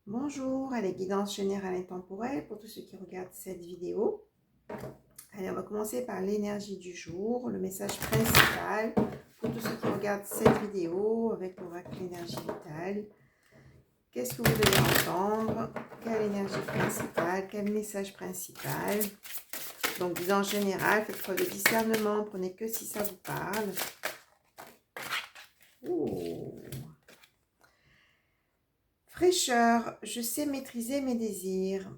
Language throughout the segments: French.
Bonjour, à la guidance générale et temporelle pour tous ceux qui regardent cette vidéo. Allez, on va commencer par l'énergie du jour, le message principal pour tous ceux qui regardent cette vidéo avec l'oracle énergie vitale. Qu'est-ce que vous devez entendre? Quelle énergie principale? Quel message principal? Donc, guidance générale, faites preuve de discernement, prenez que si ça vous parle. Oh. Fraîcheur, je sais maîtriser mes désirs.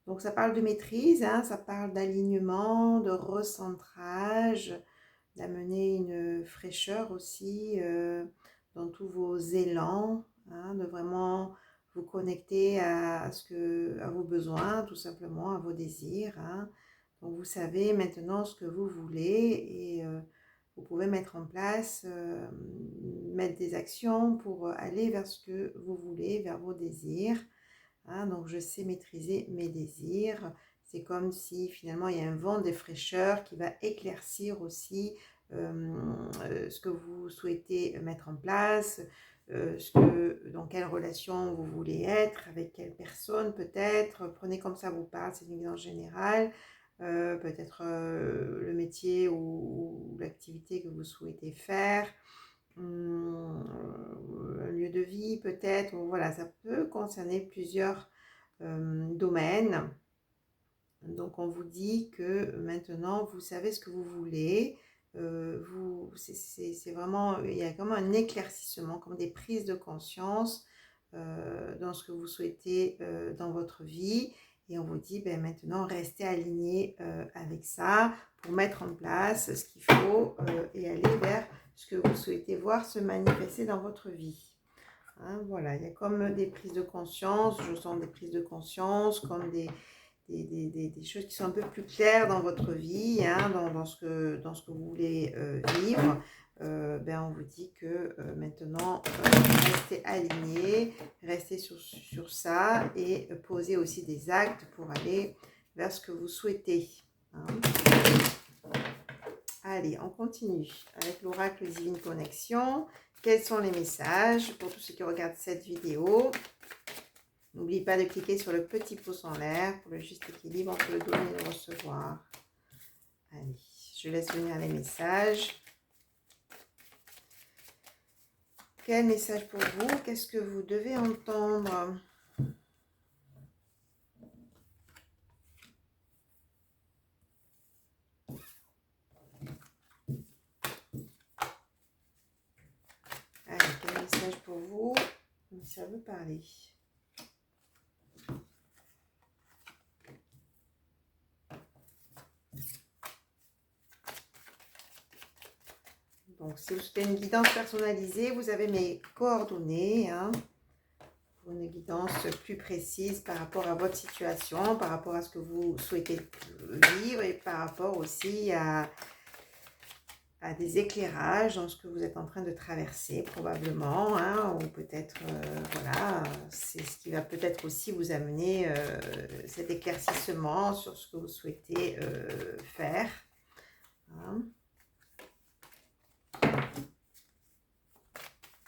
Donc, ça parle de maîtrise, hein, ça parle d'alignement, de recentrage, d'amener une fraîcheur aussi dans tous vos élans, hein, de vraiment vous connecter à vos besoins, tout simplement, à vos désirs. Hein. Donc, vous savez maintenant ce que vous voulez et vous pouvez mettre en place, mettre des actions pour aller vers ce que vous voulez, vers vos désirs. Hein, donc, je sais maîtriser mes désirs. C'est comme si finalement il y a un vent de fraîcheur qui va éclaircir aussi ce que vous souhaitez mettre en place, dans quelle relation vous voulez être, avec quelle personne peut-être. Prenez comme ça vous parle, c'est une guidance générale. Peut-être le métier ou l'activité que vous souhaitez faire. Un lieu de vie peut-être, voilà, ça peut concerner plusieurs domaines. Donc on vous dit que maintenant vous savez ce que vous voulez, c'est vraiment, il y a comme un éclaircissement, comme des prises de conscience dans ce que vous souhaitez dans votre vie. Et on vous dit, ben, maintenant, restez aligné avec ça pour mettre en place ce qu'il faut et aller vers ce que vous souhaitez voir se manifester dans votre vie. Hein, voilà, il y a comme des prises de conscience, je sens des prises de conscience, comme des choses qui sont un peu plus claires dans votre vie, hein, dans ce que vous voulez vivre. Ben on vous dit que maintenant, restez aligné, restez sur ça et posez aussi des actes pour aller vers ce que vous souhaitez. Hein. Allez, on continue avec l'oracle Divine Connexion. Quels sont les messages pour tous ceux qui regardent cette vidéo? N'oubliez pas de cliquer sur le petit pouce en l'air pour le juste équilibre entre le donner et le recevoir. Allez, je laisse venir les messages. Quel message pour vous? Qu'est-ce que vous devez entendre? Allez, quel message pour vous? Ça veut parler. Donc, si vous souhaitez une guidance personnalisée, vous avez mes coordonnées, hein, pour une guidance plus précise par rapport à votre situation, par rapport à ce que vous souhaitez vivre et par rapport aussi à des éclairages dans ce que vous êtes en train de traverser probablement, hein, ou peut-être, voilà, c'est ce qui va peut-être aussi vous amener cet éclaircissement sur ce que vous souhaitez faire. Hein.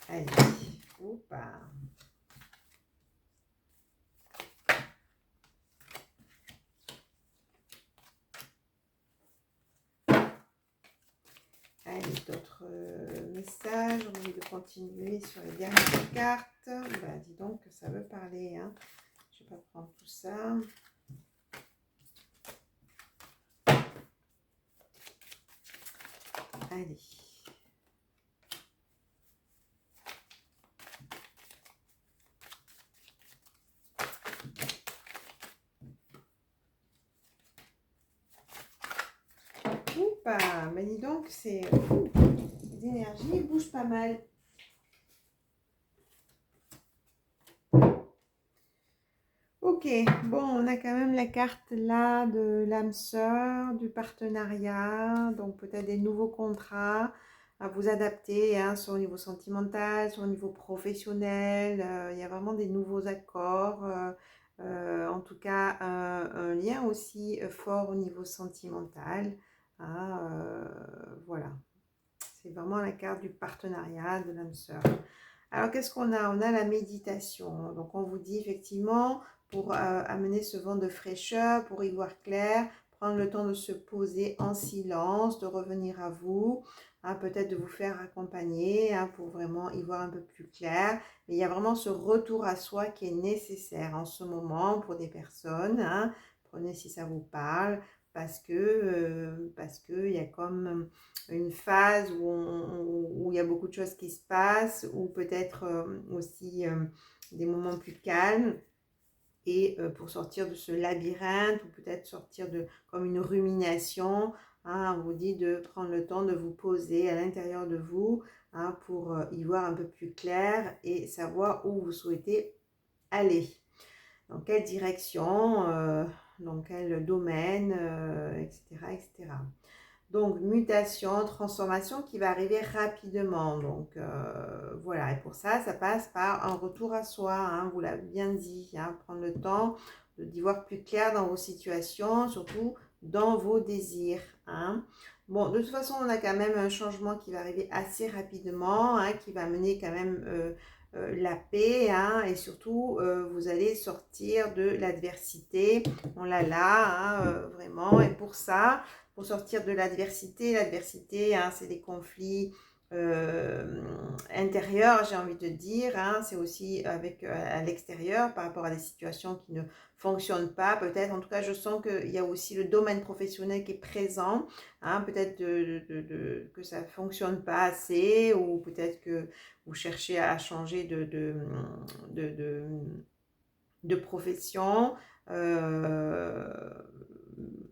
Allez, oupa. Allez, d'autres messages. On a envie de continuer sur les dernières cartes. Bah, dis donc que ça veut parler. Hein. Je ne vais pas prendre tout ça. Allez. Oupa, bah dis donc, c'est... les énergies bougent pas mal. Ok, bon, on a quand même la carte là de l'âme sœur, du partenariat, donc peut-être des nouveaux contrats à vous adapter, hein, soit au niveau sentimental, soit au niveau professionnel. Il y a vraiment des nouveaux accords, en tout cas un lien aussi fort au niveau sentimental. Hein, voilà, C'est vraiment la carte du partenariat de l'âme sœur. Alors, qu'est-ce qu'on a? On a la méditation. Donc, on vous dit effectivement, pour amener ce vent de fraîcheur, pour y voir clair, prendre le temps de se poser en silence, de revenir à vous, hein, peut-être de vous faire accompagner, hein, pour vraiment y voir un peu plus clair. Mais il y a vraiment ce retour à soi qui est nécessaire en ce moment pour des personnes, hein. Prenez si ça vous parle, parce que il y a comme une phase où il y a beaucoup de choses qui se passent, ou peut-être aussi des moments plus calmes. Et pour sortir de ce labyrinthe, ou peut-être sortir de comme une rumination, hein, on vous dit de prendre le temps de vous poser à l'intérieur de vous, hein, pour y voir un peu plus clair et savoir où vous souhaitez aller. Dans quelle direction, dans quel domaine, etc., etc. Donc, mutation, transformation qui va arriver rapidement. Donc, voilà. Et pour ça, ça passe par un retour à soi, hein, vous l'avez bien dit, hein, prendre le temps d'y voir plus clair dans vos situations, surtout dans vos désirs, hein. Bon, de toute façon, on a quand même un changement qui va arriver assez rapidement, hein, qui va mener quand même la paix, hein, et surtout, vous allez sortir de l'adversité. On l'a là, hein, vraiment. Et pour ça, pour sortir de l'adversité, hein, c'est des conflits intérieurs, j'ai envie de dire, hein, c'est aussi avec à l'extérieur par rapport à des situations qui ne fonctionnent pas, peut-être. En tout cas, je sens qu'il y a aussi le domaine professionnel qui est présent, hein, peut-être que ça ne fonctionne pas assez, ou peut-être que vous cherchez à changer de profession.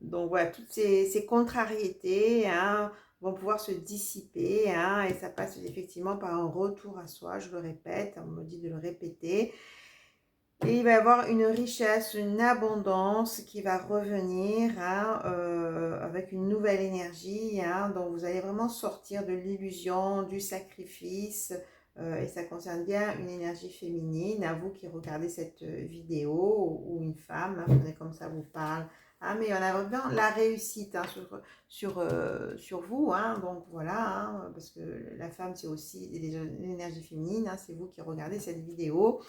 Donc voilà, toutes ces contrariétés, hein, vont pouvoir se dissiper, hein, et ça passe effectivement par un retour à soi, je le répète, on me dit de le répéter. Et il va y avoir une richesse, une abondance qui va revenir, hein, avec une nouvelle énergie, hein, dont vous allez vraiment sortir de l'illusion, du sacrifice, et ça concerne bien une énergie féminine. À vous qui regardez cette vidéo, ou une femme, hein, prenez comme ça vous parle. Ah, mais on a vraiment la réussite, hein, sur vous, hein, donc voilà, hein, parce que la femme c'est aussi l'énergie féminine, hein, c'est vous qui regardez cette vidéo.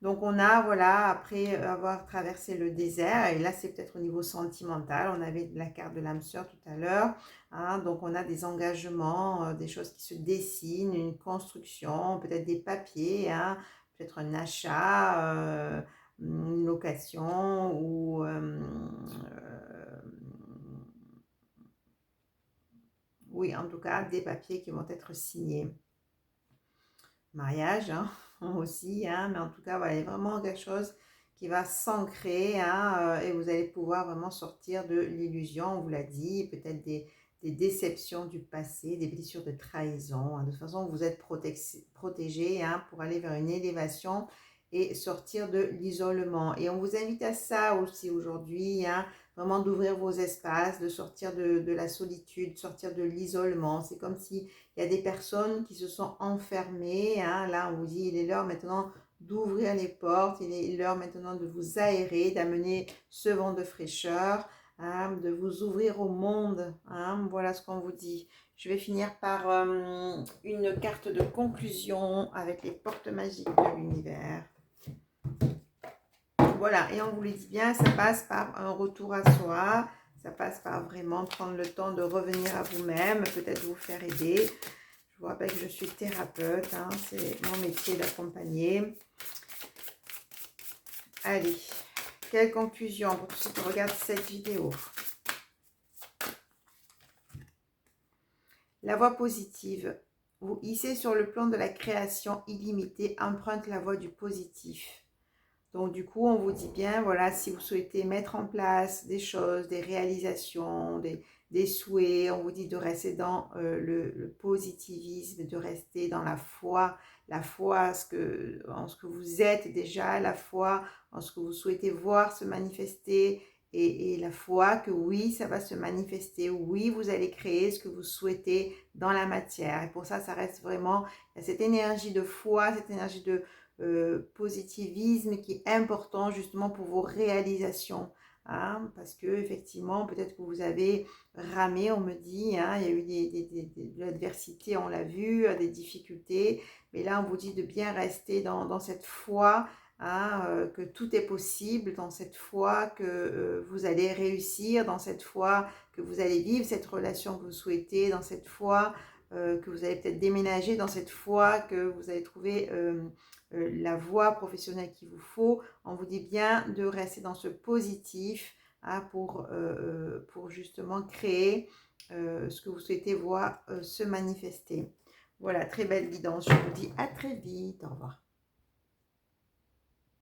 Donc on a, voilà, après avoir traversé le désert, et là c'est peut-être au niveau sentimental, on avait la carte de l'âme sœur tout à l'heure, hein, donc on a des engagements, des choses qui se dessinent, une construction, peut-être des papiers, hein, peut-être un achat, une location, ou oui, en tout cas des papiers qui vont être signés. Mariage, hein, aussi, hein, mais en tout cas, voilà, il y a vraiment quelque chose qui va s'ancrer, hein, et vous allez pouvoir vraiment sortir de l'illusion, on vous l'a dit, peut-être des déceptions du passé, des blessures de trahison, hein. De toute façon, vous êtes protégé, hein, pour aller vers une élévation et sortir de l'isolement. Et on vous invite à ça aussi aujourd'hui, hein, vraiment d'ouvrir vos espaces, de sortir de la solitude, sortir de l'isolement. C'est comme si il y a des personnes qui se sont enfermées, hein. Là, on vous dit, il est l'heure maintenant d'ouvrir les portes, il est l'heure maintenant de vous aérer, d'amener ce vent de fraîcheur, hein, de vous ouvrir au monde, hein. Voilà ce qu'on vous dit. Je vais finir par une carte de conclusion avec les portes magiques de l'univers. Voilà, et on vous le dit bien, ça passe par un retour à soi, ça passe par vraiment prendre le temps de revenir à vous-même, peut-être vous faire aider. Je vous rappelle que je suis thérapeute, hein, c'est mon métier d'accompagner. Allez, quelle conclusion pour tous ceux qui regardent cette vidéo? La voie positive. Vous hissez sur le plan de la création illimitée, emprunte la voie du positif. Donc du coup, on vous dit bien, voilà, si vous souhaitez mettre en place des choses, des réalisations, des souhaits, on vous dit de rester dans le positivisme, de rester dans la foi en ce que vous êtes déjà, la foi en ce que vous souhaitez voir se manifester, et la foi que oui, ça va se manifester, oui, vous allez créer ce que vous souhaitez dans la matière. Et pour ça, ça reste vraiment, il y a cette énergie de foi, cette énergie de positivisme qui est important justement pour vos réalisations, hein, parce que effectivement, peut-être que vous avez ramé, on me dit, hein, il y a eu de l'adversité, on l'a vu, des difficultés, mais là, on vous dit de bien rester dans cette foi, hein, que tout est possible, dans cette foi que vous allez réussir, dans cette foi que vous allez vivre cette relation que vous souhaitez, dans cette foi que vous allez peut-être déménager, dans cette foi que vous allez trouver la voie professionnelle qu'il vous faut. On vous dit bien de rester dans ce positif, hein, pour justement créer ce que vous souhaitez voir se manifester. Voilà, très belle guidance. Je vous dis à très vite. Au revoir.